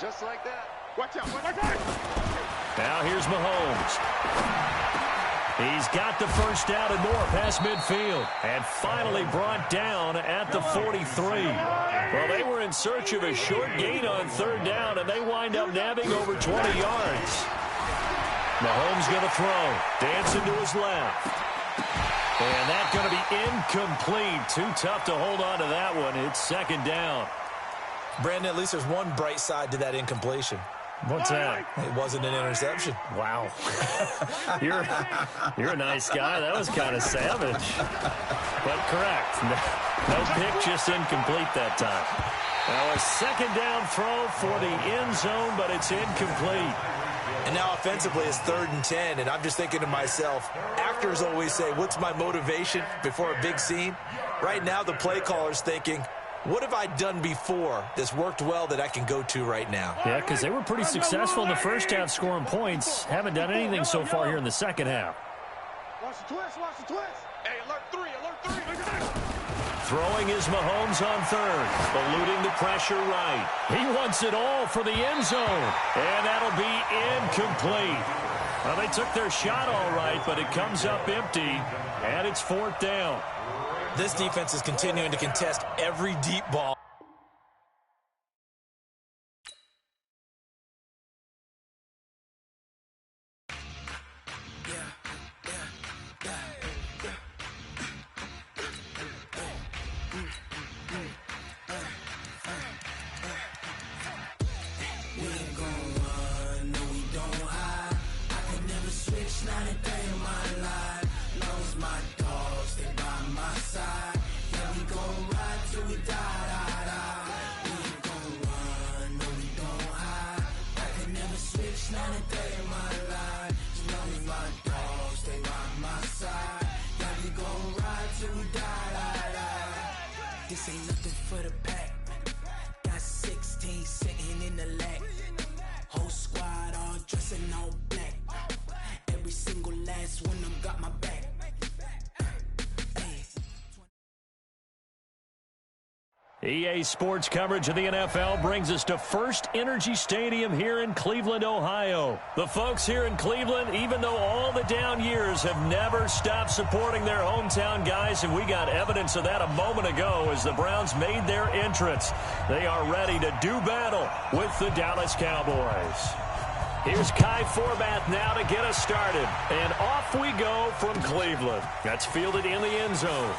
Just like that. Watch out, watch out. Now here's Mahomes. He's got the first down and more past midfield. And finally brought down at the 43. Well, they were in search of a short gain on third down, and they wind up nabbing over 20 yards. Mahomes going to throw. Dancing to his left. And that's going to be incomplete. Too tough to hold on to that one. It's second down. Brandon, at least there's one bright side to that incompletion. What's that? It wasn't an interception. Wow. You're a nice guy. That was kind of savage. But correct. No pick, just incomplete that time. Now a second down throw for the end zone, but it's incomplete. And now offensively it's 3rd and 10, and I'm just thinking to myself, actors always say, what's my motivation before a big scene? Right now the play caller's thinking, what have I done before that's worked well that I can go to right now? Yeah, because they were pretty successful in the first half scoring points. Haven't done anything so far here in the second half. Watch the twist, watch the twist. Hey, alert 3, alert 3. Throwing is Mahomes on third. Eluding the pressure right. He wants it all for the end zone. And that'll be incomplete. Well, they took their shot all right, but it comes up empty. And it's 4th down. This defense is continuing to contest every deep ball. This ain't nothing for the pack. Got 16 sitting in the lap. Whole squad all dressing all black. Every single last one of them got my back. EA Sports coverage of the NFL brings us to First Energy Stadium here in Cleveland, Ohio. The folks here in Cleveland, even though all the down years, have never stopped supporting their hometown guys, and we got evidence of that a moment ago as the Browns made their entrance. They are ready to do battle with the Dallas Cowboys. Here's Kai Forbath now to get us started. And off we go from Cleveland. That's fielded in the end zone.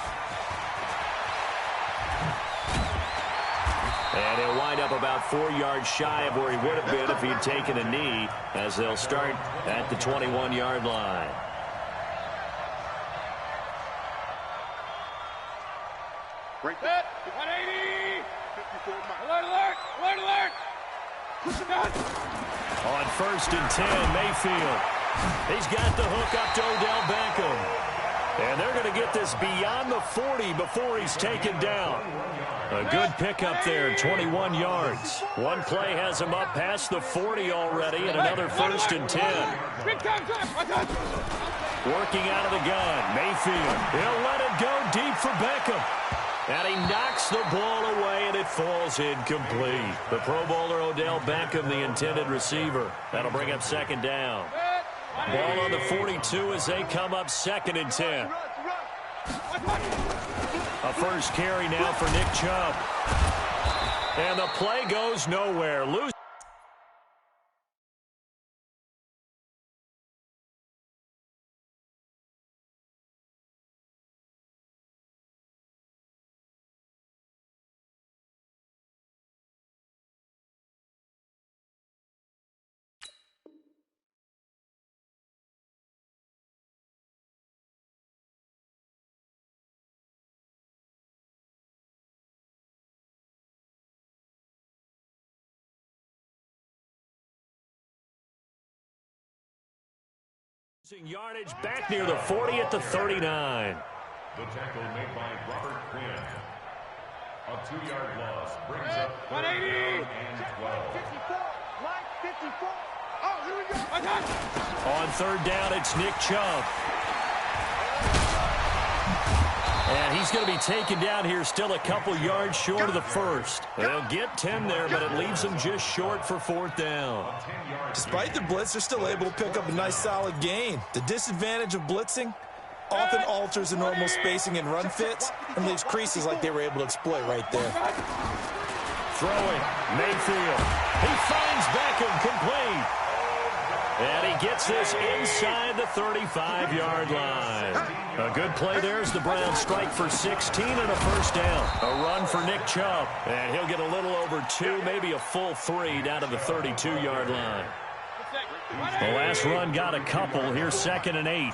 And he'll wind up about 4 yards shy of where he would have been if he'd taken a knee, as they'll start at the 21-yard line. Break that. 180. 54. Alert, alert, alert, alert. Push him out. On 1st and 10, Mayfield. He's got the hook up to Odell Beckham. And they're going to get this beyond the 40 before he's taken down. A good pickup there, 21 yards. One play has him up past the 40 already, and another 1st and 10. Working out of the gun, Mayfield. He'll let it go deep for Beckham. And he knocks the ball away, and it falls incomplete. The Pro Bowler Odell Beckham, the intended receiver. That'll bring up 2nd down. Ball on the 42 as they come up 2nd and 10. A first carry now for Nick Chubb. And the play goes nowhere. Loose. Yardage back near the 40 at the 39. The tackle made by Robert Quinn. A 2-yard loss brings up 180. and 12. 54. Line 54. Oh, here we go. On 3rd down, it's Nick Chubb. And he's going to be taken down here, still a couple yards short of the first. They'll get 10 there, but it leaves them just short for 4th down. Despite the blitz, they're still able to pick up a nice solid gain. The disadvantage of blitzing often alters the normal spacing and run fits and leaves creases like they were able to exploit right there. Throwing, Mayfield. He finds Beckham, complete. And he gets this inside the 35-yard line. A good play there as the Browns strike for 16 and a 1st down. A run for Nick Chubb. And he'll get a little over 2, maybe a full 3 down to the 32-yard line. The last run got a couple. Here's 2nd and 8.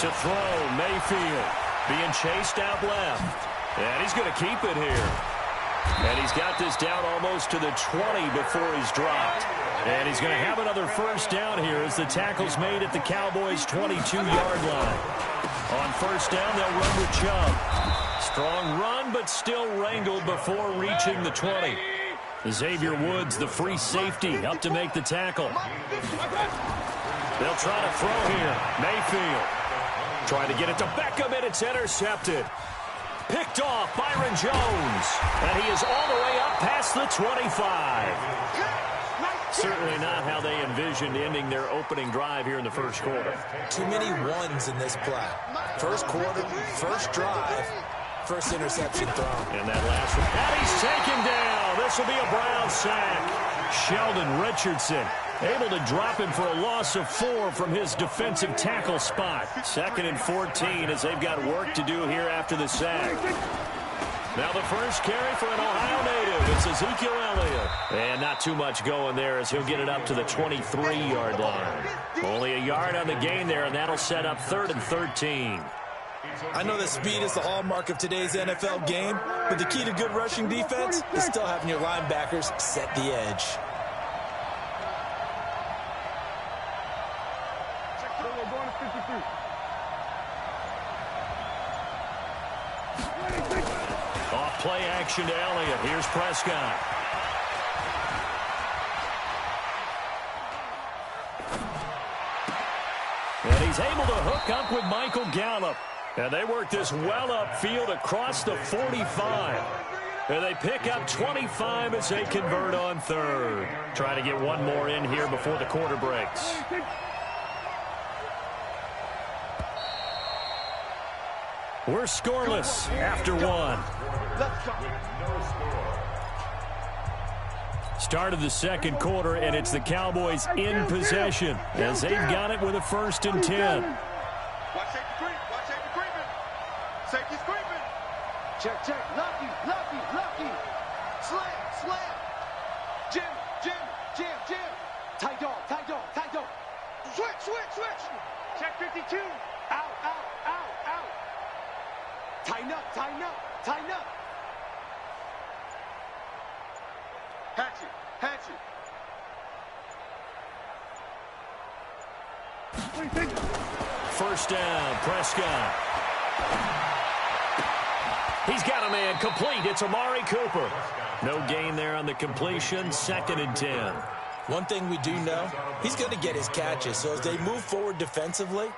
To throw, Mayfield. Being chased out left. And he's going to keep it here. And he's got this down almost to the 20 before he's dropped. And he's going to have another 1st down here as the tackle's made at the Cowboys' 22-yard line. On 1st down, they'll run with Chubb. Strong run, but still wrangled before reaching the 20. Xavier Woods, the free safety, up to make the tackle. They'll try to throw here. Mayfield trying to get it to Beckham, and it's intercepted. Picked off Byron Jones, and he is all the way up past the 25. Certainly not how they envisioned ending their opening drive here in the 1st quarter. Too many ones in this play. 1st quarter, 1st drive, 1st interception thrown. And that last one, and he's taken down. This will be a Brown sack. Sheldon Richardson able to drop him for a loss of 4 from his defensive tackle spot. 2nd and 14 as they've got work to do here after the sack. Now the first carry for an Ohio native. It's Ezekiel Elliott. And not too much going there as he'll get it up to the 23-yard line. Only a yard on the gain there, and that'll set up 3rd and 13. I know that speed is the hallmark of today's NFL game, but the key to good rushing defense is still having your linebackers set the edge. Off play action to Elliott. Here's Prescott. And he's able to hook up with Michael Gallup. And they work this well upfield across the 45. And they pick up 25 as they convert on 3rd. Trying to get one more in here before the quarter breaks. We're scoreless after 1. Start of the 2nd quarter, and it's the Cowboys in possession as they've got it with a 1st and 10. Watch safety creep. Watch safety creeping. Safety's creeping. Check, check. Lucky, lucky, lucky. Slam, slam. Jim, Jim, Jim, Jim. Tight dog, tight dog, tight dog. Switch, switch, switch. Check 52. Out, out, out, out. Tighten up, tighten up, tighten up. Hatchet, hatchet. First down, Prescott. He's got a man complete. It's Amari Cooper. No gain there on the completion. 2nd and 10. One thing we do know, he's going to get his catches. So as they move forward defensively,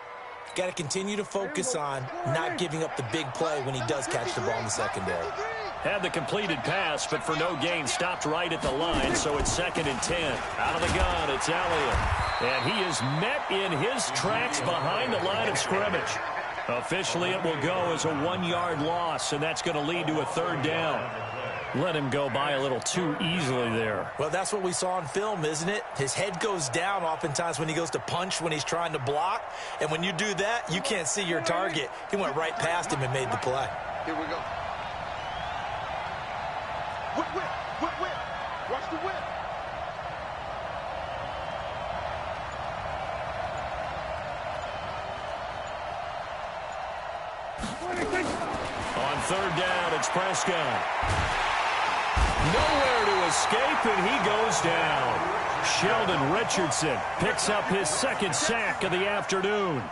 got to continue to focus on not giving up the big play when he does catch the ball in the secondary. Had the completed pass, but for no gain, stopped right at the line, so it's 2nd and 10. Out of the gun, it's Elliott. And he is met in his tracks behind the line of scrimmage. Officially, it will go as a 1-yard loss, and that's going to lead to a 3rd down. Let him go by a little too easily there. Well, that's what we saw on film, isn't it? His head goes down oftentimes when he goes to punch when he's trying to block. And when you do that, you can't see your target. He went right past him and made the play. Here we go. Whip, whip, whip, whip. Watch the whip. On 3rd down, it's Prescott. Nowhere to escape, and he goes down. Sheldon Richardson picks up his 2nd sack of the afternoon.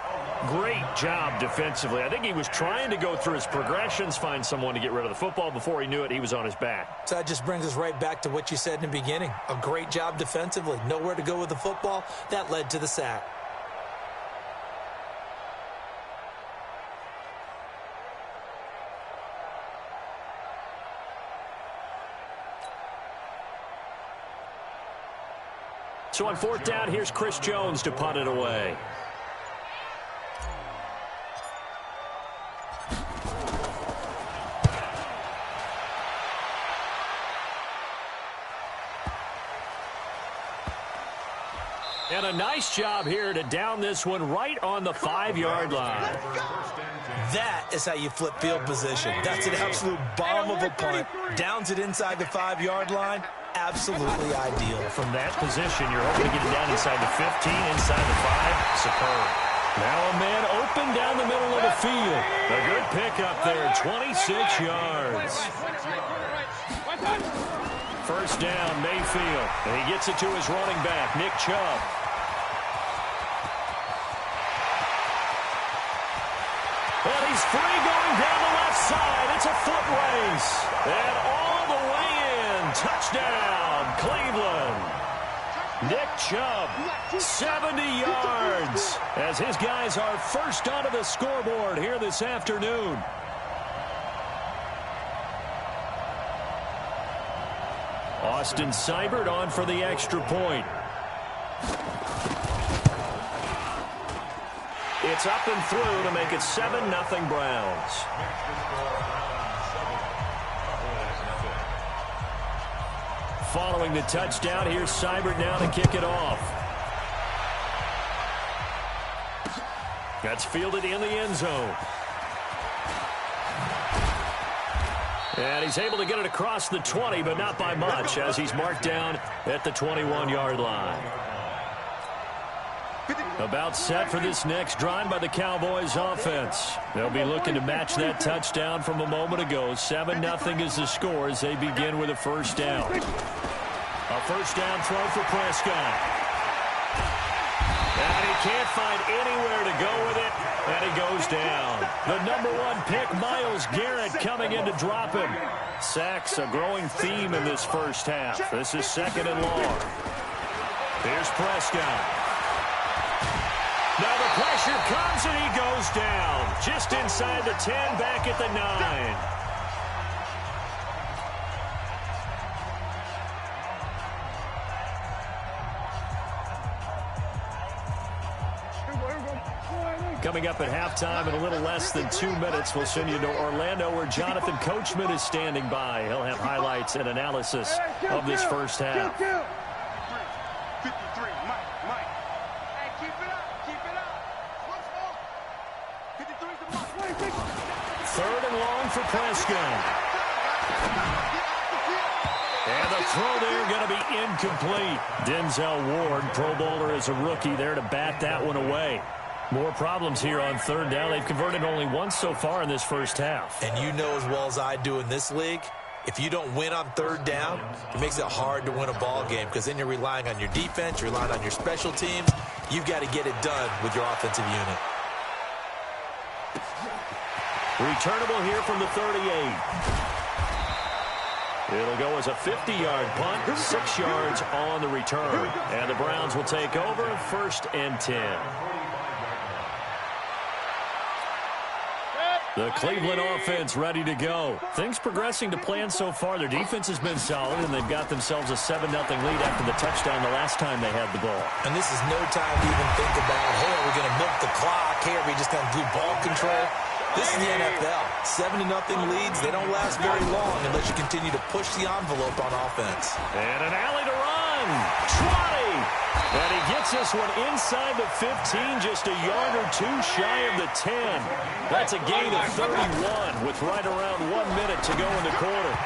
Great job defensively. I think he was trying to go through his progressions, find someone to get rid of the football. Before he knew it, he was on his back. So that just brings us right back to what you said in the beginning. A great job defensively. Nowhere to go with the football. That led to the sack. So on 4th down, here's Chris Jones to punt it away. And a nice job here to down this one right on the 5-yard line. That is how you flip field position. That's an absolute bomb of a punt. Downs it inside the 5-yard line. Absolutely ideal. From that position, you're hoping to get it down inside the 15, inside the 5. Superb. Now a man open down the middle of the field. A good pickup there, 26 yards. First down, Mayfield. And he gets it to his running back, Nick Chubb. And he's free going down the left side. It's a foot race. And all the way in. Touchdown, Cleveland. Nick Chubb, 70 yards. As his guys are first onto the scoreboard here this afternoon. Austin Seibert on for the extra point. It's up and through to make it 7-0 Browns. Following the touchdown, here's Seibert now to kick it off. That's fielded in the end zone. And he's able to get it across the 20, but not by much, as he's marked down at the 21-yard line. About set for this next drive by the Cowboys offense. They'll be looking to match that touchdown from a moment ago. 7-0 is the score as they begin with a first down. A first down throw for Prescott. And he can't find anywhere to go with it, and he goes down. The #1 pick, Myles Garrett, coming in to drop him. Sacks a growing theme in this first half. This is 2nd and long. Here's Prescott. Now the pressure comes, and he goes down. Just inside the 10, back at the 9. Coming up at halftime in a little less than 2 minutes, we'll send you to Orlando where Jonathan Coachman is standing by. He'll have highlights and analysis of this first half. 53, Mike. Hey, keep it up. What's more? 53's the mark. 3rd and long for Prescott. And the throw there going to be incomplete. Denzel Ward, Pro Bowler as a rookie, there to bat that one away. More problems here on 3rd down. They've converted only once so far in this first half. And you know as well as I do in this league, if you don't win on 3rd down, it makes it hard to win a ball game because then you're relying on your defense, you're relying on your special teams. You've got to get it done with your offensive unit. Returnable here from the 38. It'll go as a 50-yard punt, 6 yards on the return. And the Browns will take over 1st and 10. The Cleveland offense ready to go. Things progressing to plan so far. Their defense has been solid, and they've got themselves a 7-0 lead after the touchdown the last time they had the ball. And this is no time to even think about, hey, are we going to milk the clock? Hey, are we just going to do ball control? This is the NFL. 7-0 leads, they don't last very long unless you continue to push the envelope on offense. And an alley to run. Trotty. And he gets this one inside the 15, just a yard or two shy of the 10. That's a gain of 31 with right around 1 minute to go in the quarter.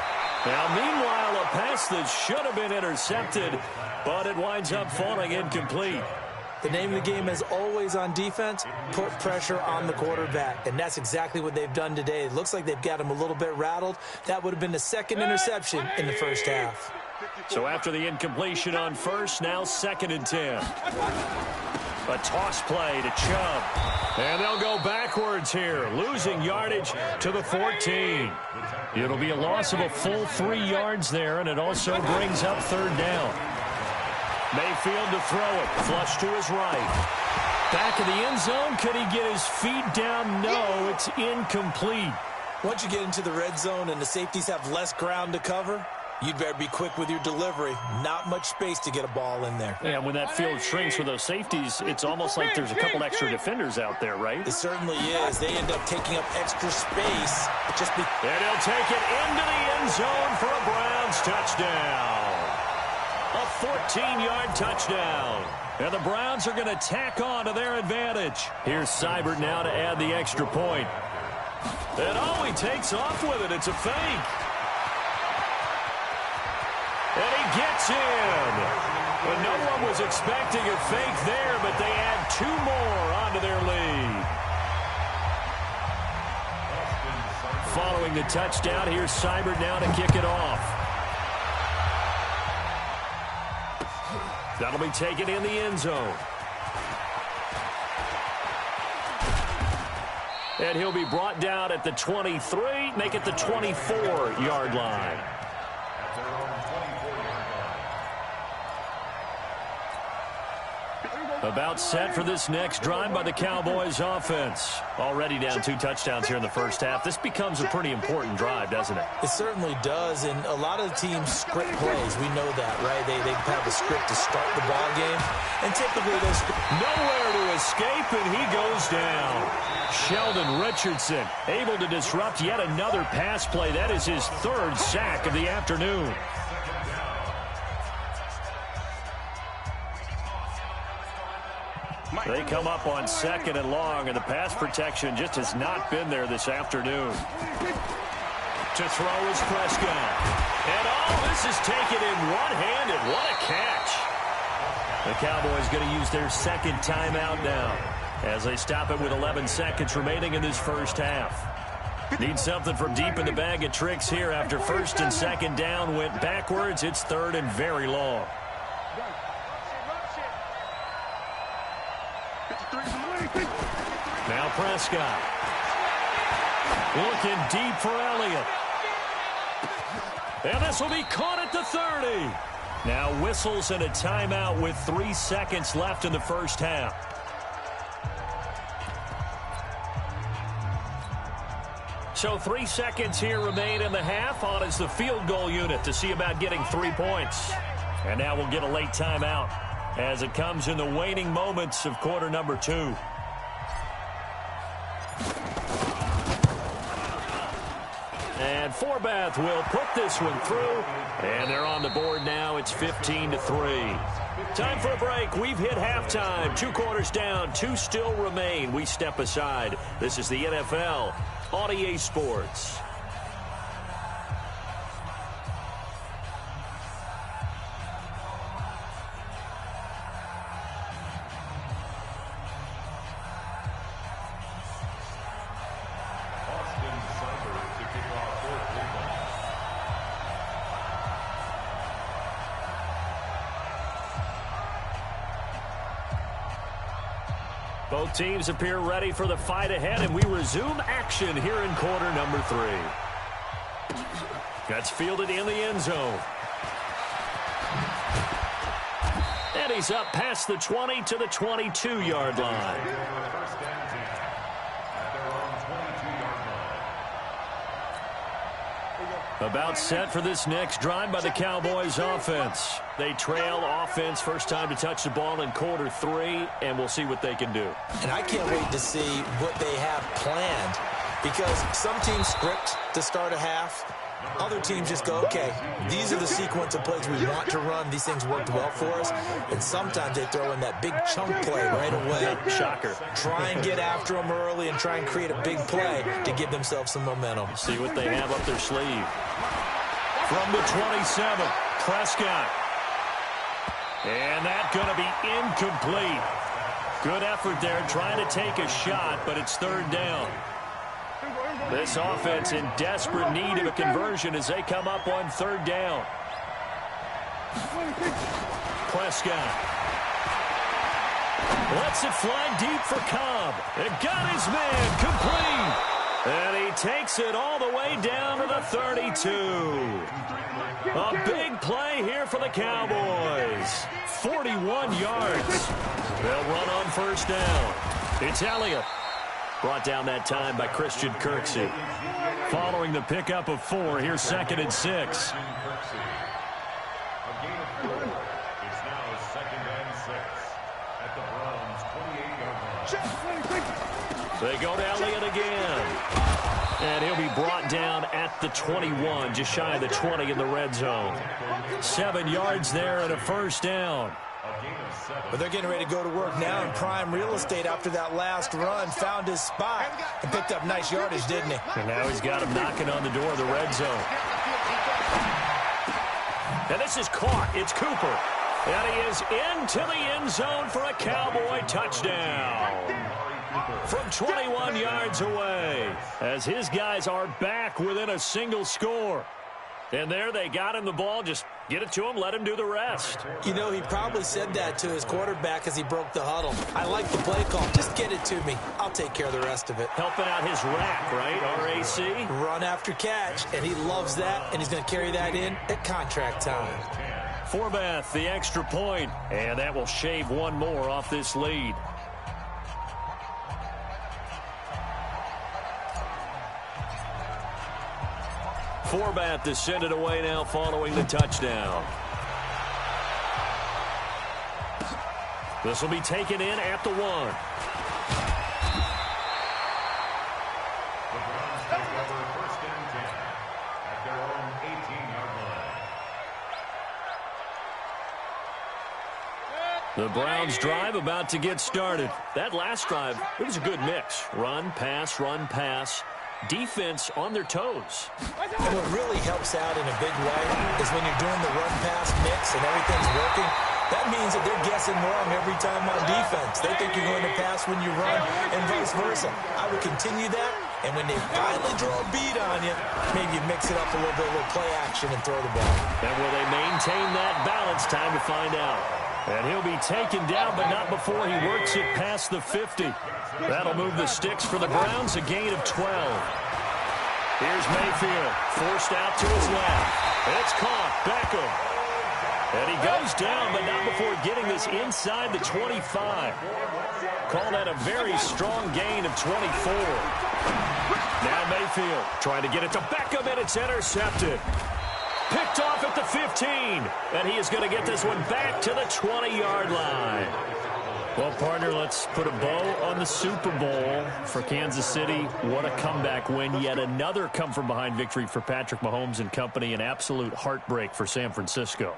Now, meanwhile, a pass that should have been intercepted, but it winds up falling incomplete. The name of the game is always on defense, put pressure on the quarterback. And that's exactly what they've done today. It looks like they've got him a little bit rattled. That would have been the 2nd interception in the first half. So after the incompletion on 1st, now 2nd and 10. A toss play to Chubb. And they'll go backwards here, losing yardage to the 14. It'll be a loss of a full 3 yards there, and it also brings up 3rd down. Mayfield to throw it. Flush to his right. Back of the end zone. Could he get his feet down? No, it's incomplete. Once you get into the red zone and the safeties have less ground to cover, You'd better be quick with your delivery. Not much space to get a ball in there. Yeah, when that field shrinks with those safeties, it's almost like there's a couple extra defenders out there, right? It certainly is. They end up taking up extra space. And he'll take it into the end zone for a Browns touchdown. A 14-yard touchdown. And the Browns are going to tack on to their advantage. Here's Seibert now to add the extra point. And he takes off with it. It's a fake. And he gets in. And no one was expecting a fake there, but they add 2 more onto their lead. Following the touchdown, here's Seibert now to kick it off. That'll be taken in the end zone. And he'll be brought down at the 23, make it the 24-yard line. About set for this next drive by the Cowboys offense. Already down 2 touchdowns here in the first half. This becomes a pretty important drive, doesn't it? It certainly does, and a lot of the teams script plays. We know that, right? They have a script to start the ball game, and typically those... Nowhere to escape, and he goes down. Sheldon Richardson able to disrupt yet another pass play. That is his 3rd sack of the afternoon. They come up on 2nd and long, and the pass protection just has not been there this afternoon. To throw is Prescott. And this is taken in one-handed. What a catch. The Cowboys going to use their 2nd timeout now as they stop it with 11 seconds remaining in this first half. Need something from deep in the bag of tricks here after 1st and 2nd down went backwards. It's 3rd and very long. Now Prescott. Looking deep for Elliott. And this will be caught at the 30. Now whistles and a timeout with 3 seconds left in the first half. So 3 seconds here remain in the half. On is the field goal unit to see about getting 3 points. And now we'll get a late timeout as it comes in the waning moments of quarter number 2. And Forbath will put this one through. And they're on the board now. It's 15-3. Time for a break. We've hit halftime. 2 quarters down. 2 still remain. We step aside. This is the NFL on EA Sports. Both teams appear ready for the fight ahead, and we resume action here in quarter number 3. That's fielded in the end zone. And he's up past the 20 to the 22-yard line. About set for this next drive by the Cowboys offense. They trail offense, first time to touch the ball in quarter 3, and we'll see what they can do. And I can't wait to see what they have planned, because some teams script to start a half. Other teams just go, okay, these are the sequence of plays we want to run. These things worked well for us. And sometimes they throw in that big chunk play right away. Shocker. Try and get after them early and try and create a big play to give themselves some momentum. See what they have up their sleeve. From the 27, Prescott. And that's going to be incomplete. Good effort there trying to take a shot, but it's 3rd down. This offense in desperate need of a conversion as they come up on 3rd down. Prescott lets it fly deep for Cobb. And got his man complete. And he takes it all the way down to the 32. A big play here for the Cowboys. 41 yards. They'll run on 1st down. It's Elliott. Brought down that time by Christian Kirksey. Following the pickup of 4, here's 2nd and 6. They go to Elliott again. And he'll be brought down at the 21, just shy of the 20 in the red zone. 7 yards there and a first down. But they're getting ready to go to work now in prime real estate after that last run. Found his spot and picked up nice yardage, didn't he? And now he's got him knocking on the door of the red zone. And this is caught. It's Cooper. And he is into the end zone for a Cowboy touchdown. From 21 yards away, as his guys are back within a single score. And there they got him the ball. Just get it to him, let him do the rest. You know, he probably said that to his quarterback as he broke the huddle. I like the play call. Just get it to me. I'll take care of the rest of it. Helping out his rack, right? RAC. Run after catch, and he loves that, and he's going to carry that in at contract time. Forbath, the extra point, and that will shave one more off this lead. Forbath to send it away now following the touchdown. This will be taken in at the 1. The Browns take over 1st and 10 at their own 18-yard line. The Browns drive about to get started. That last drive, it was a good mix. Run, pass, defense on their toes. And what really helps out in a big way is when you're doing the run-pass mix and everything's working, that means that they're guessing wrong every time on defense. They think you're going to pass when you run and vice versa. I would continue that, and when they finally draw a beat on you, maybe you mix it up a little bit, a little play action, and throw the ball. And will they maintain that balance? Time to find out. And he'll be taken down, but not before he works it past the 50. That'll move the sticks for the Browns, a gain of 12. Here's Mayfield, forced out to his left. It's caught, Beckham. And he goes down, but not before getting this inside the 25. Call that a very strong gain of 24. Now Mayfield trying to get it to Beckham, and it's intercepted. Picked off at the 15, and he is going to get this one back to the 20-yard line. Well, partner, let's put a bow on the Super Bowl for Kansas City. What a comeback win. Yet another come-from-behind victory for Patrick Mahomes and company. An absolute heartbreak for San Francisco.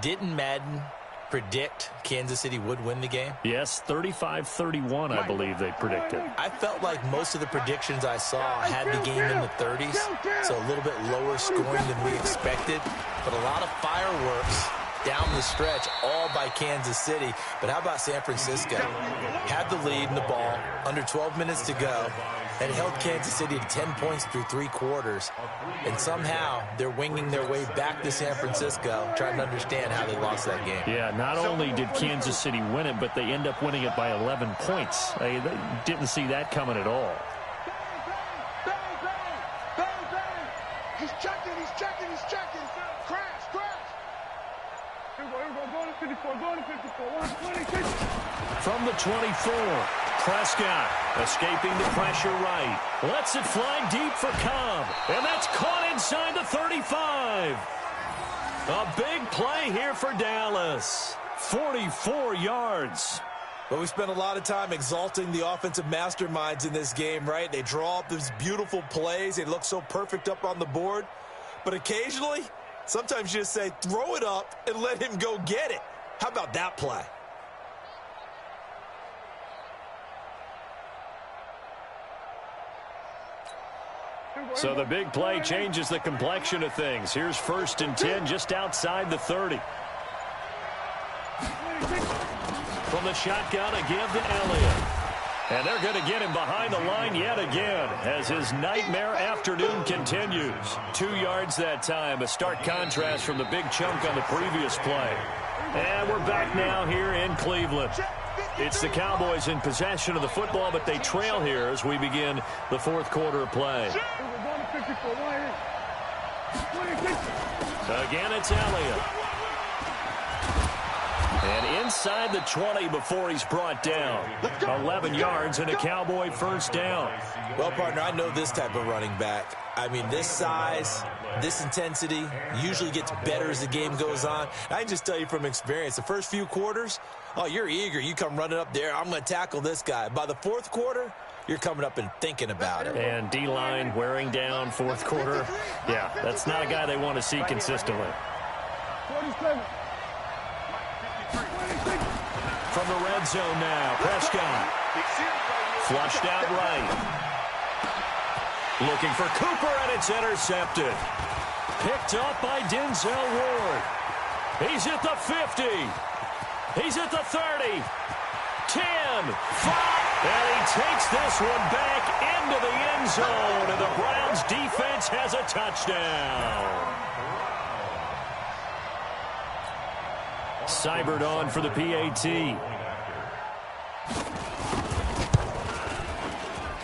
Didn't Madden predict Kansas City would win the game? Yes, 35-31, I believe they predicted. I felt like most of the predictions I saw had the game in the 30s, so a little bit lower scoring than we expected, but a lot of fireworks down the stretch, all by Kansas City. But how about San Francisco? Had the lead in the ball, under 12 minutes to go, and held Kansas City to 10 points through 3 quarters. And somehow they're winging their way back to San Francisco, trying to understand how they lost that game. Yeah, not only did Kansas City win it, but they end up winning it by 11 points. They didn't see that coming at all. He's checking. Crash. From the 24, Prescott escaping the pressure right. Lets it fly deep for Cobb. And that's caught inside the 35. A big play here for Dallas. 44 yards. But we spent a lot of time exalting the offensive masterminds in this game, right? They draw up these beautiful plays. They look so perfect up on the board. But occasionally, sometimes you just say, throw it up and let him go get it. How about that play? So the big play changes the complexion of things. Here's 1st and 10 just outside the 30. From the shotgun, a give to Elliott. And they're going to get him behind the line yet again as his nightmare afternoon continues. 2 yards that time, a stark contrast from the big chunk on the previous play. And we're back now here in Cleveland. It's the Cowboys in possession of the football, but they trail here as we begin the 4th quarter of play. Again, it's Elliott. And inside the 20 before he's brought down. 11 yards and a Cowboy first down. Well, partner, I know this type of running back. I mean, this size, this intensity usually gets better as the game goes on. I can just tell you from experience, the first few quarters, oh, you're eager. You come running up there, I'm going to tackle this guy. By the fourth quarter, you're coming up and thinking about it. And D-line wearing down fourth quarter. Yeah, that's not a guy they want to see consistently. From the red zone now, Prescott. Flushed out right. Looking for Cooper, and it's intercepted. Picked up by Denzel Ward. He's at the 50. He's at the 30. 10, 5. And he takes this one back into the end zone. And the Browns defense has a touchdown. Seibert on for the PAT.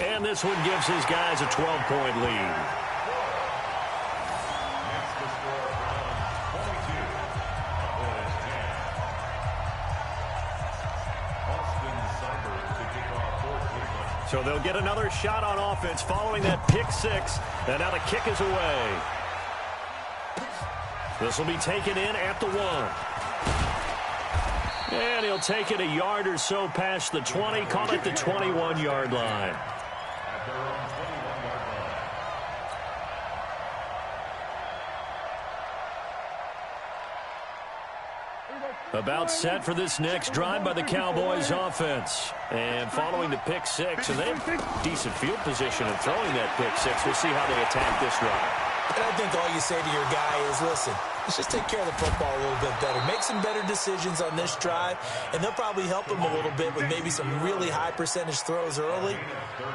And this one gives his guys a 12-point lead. So they'll get another shot on offense following that pick six. And now the kick is away. This will be taken in at the 1. And he'll take it a yard or so past the 20. Call it the 21-yard line. About set for this next drive by the Cowboys offense. And following the pick six, and they have decent field position in throwing that pick six. We'll see how they attack this drive. And I think all you say to your guy is, listen, let's just take care of the football a little bit better. Make some better decisions on this drive, and they'll probably help him a little bit with maybe some really high percentage throws early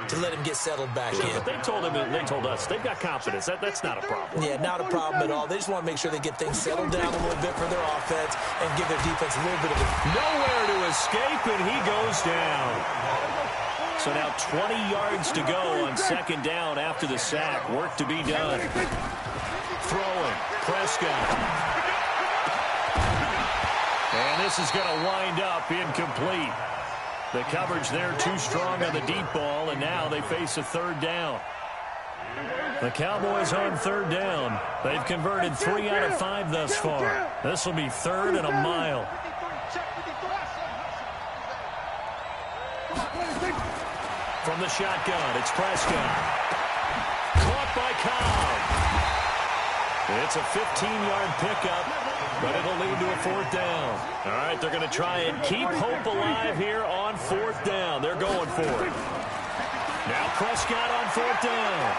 to let him get settled back in. But they told us they've got confidence. That's not a problem. Yeah, not a problem at all. They just want to make sure they get things settled down a little bit for their offense and give their defense a little bit of a... Nowhere to escape, and he goes down. So now 20 yards to go on second down after the sack. Work to be done. Throwing. Prescott. And this is going to wind up incomplete. The coverage there too strong on the deep ball, and now they face a third down. The Cowboys on third down. They've converted 3 out of 5 thus far. This will be third and a mile. From the shotgun, it's Prescott. Caught by Cobb. It's a 15-yard pickup, but it'll lead to a fourth down. All right, they're going to try and keep hope alive here on fourth down. They're going for it. Now Prescott on fourth down.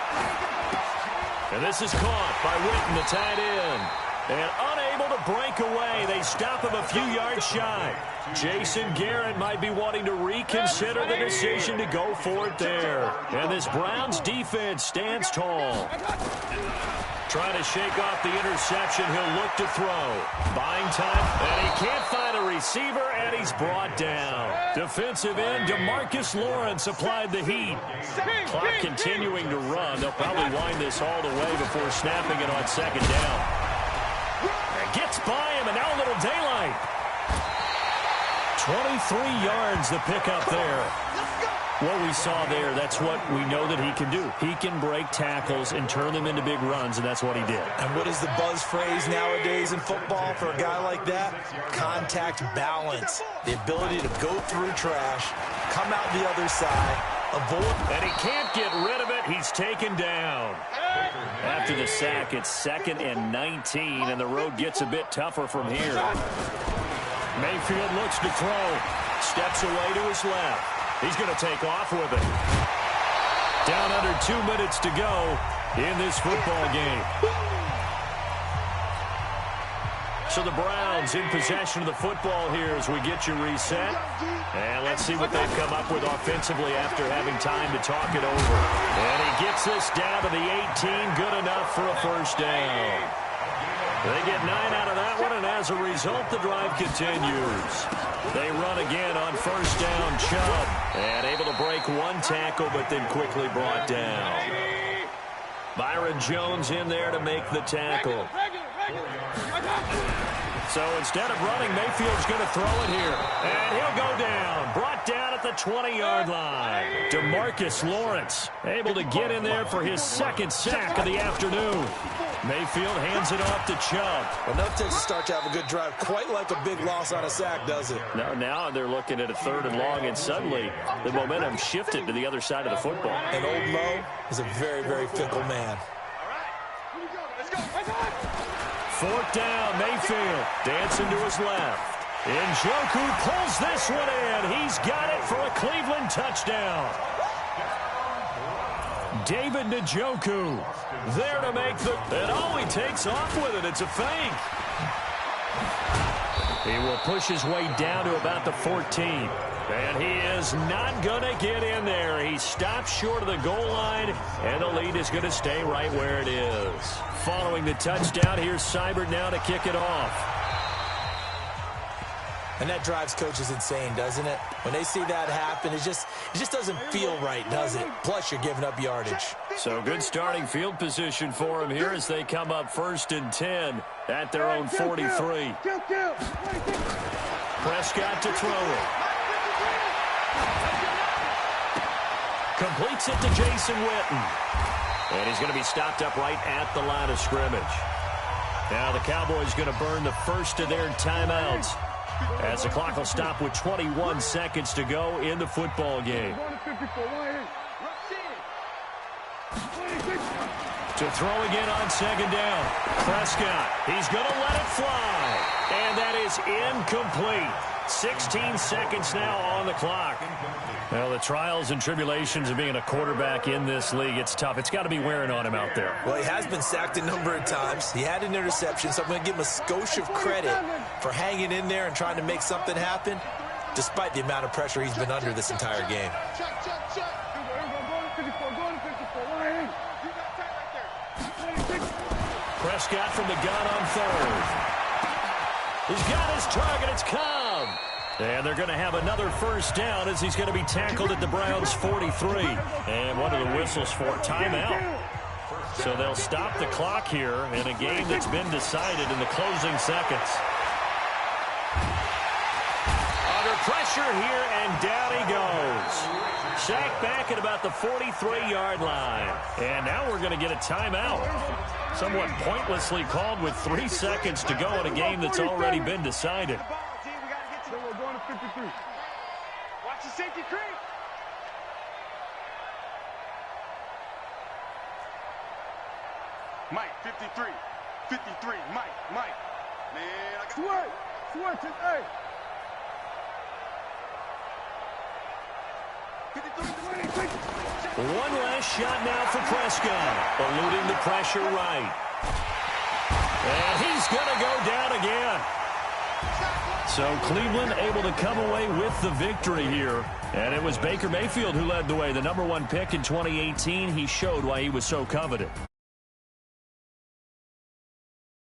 And this is caught by Witten, the tight end. And unable to break away. They stop him a few yards shy. Jason Garrett might be wanting to reconsider the decision to go for it there. And this Browns defense stands tall. Trying to shake off the interception. He'll look to throw. Buying time. And he can't find a receiver, and he's brought down. Defensive end DeMarcus Lawrence applied the heat. Clock continuing to run. They'll probably wind this all the way before snapping it on second down. Gets by him, and now a little daylight. 23 yards the pickup there. What we saw there, that's what we know that he can do. He can break tackles and turn them into big runs, and that's what he did. And what is the buzz phrase nowadays in football for a guy like that? Contact balance. The ability to go through trash, come out the other side, avoid. And he can't get rid of it. He's taken down. After the sack, it's 2nd and 19, and the road gets a bit tougher from here. Mayfield looks to throw. Steps away to his left. He's going to take off with it. Down under 2 minutes to go in this football game. So the Browns in possession of the football here as we get you reset. And let's see what they've come up with offensively after having time to talk it over. And he gets this down to the 18. Good enough for a first down. They get 9 out of that one, and as a result, the drive continues. They run again on first down, Chubb. And able to break one tackle, but then quickly brought down. Byron Jones in there to make the tackle. So instead of running, Mayfield's going to throw it here. And he'll go down. Brought down at the 20-yard line. DeMarcus Lawrence able to get in there for his second sack of the afternoon. Mayfield hands it off to Chubb. Enough to start to have a good drive. Quite like a big loss on a sack, does it? Now they're looking at a 3rd and long, and suddenly the momentum shifted to the other side of the football. And old Mo is a very, very fickle man. 4th down, Mayfield dancing to his left. Njoku pulls this one in. He's got it for a Cleveland touchdown. David Njoku there to make the... And he takes off with it. It's a fake. He will push his way down to about the 14. And he is not going to get in there. He stops short of the goal line, and the lead is going to stay right where it is. Following the touchdown, here's Seibert now to kick it off. And that drives coaches insane, doesn't it? When they see that happen, it just doesn't feel right, does it? Plus, you're giving up yardage. So good starting field position for him here as they come up 1st and 10 at their own 43. Prescott to throw it. Completes it to Jason Witten. And he's going to be stopped up right at the line of scrimmage. Now the Cowboys going to burn the first of their timeouts as the clock will stop with 21 seconds to go in the football game. To throw again on 2nd down. Prescott, he's going to let it fly. And that is incomplete. 16 seconds now on the clock. Well, the trials and tribulations of being a quarterback in this league, it's tough. It's got to be wearing on him out there. Well, he has been sacked a number of times. He had an interception, so I'm going to give him a skosh of credit for hanging in there and trying to make something happen, despite the amount of pressure he's been under this entire game. Prescott from the gun on 3rd. He's got his target. It's Cobb. And they're going to have another first down as he's going to be tackled at the Browns' 43. And one of the whistles for timeout. So they'll stop the clock here in a game that's been decided in the closing seconds. Under pressure here, and down he goes. Sacked back at about the 43-yard line. And now we're going to get a timeout. Somewhat pointlessly called with 3 seconds to go in a game that's already been decided. Watch the safety creep. Mike, 53. 53. Mike. Man, I got... Sweat. Hey. 53. One last shot now for Prescott. Eluding the pressure right. And he's going to go down again. So Cleveland able to come away with the victory here. And it was Baker Mayfield who led the way. The #1 pick in 2018. He showed why he was so coveted.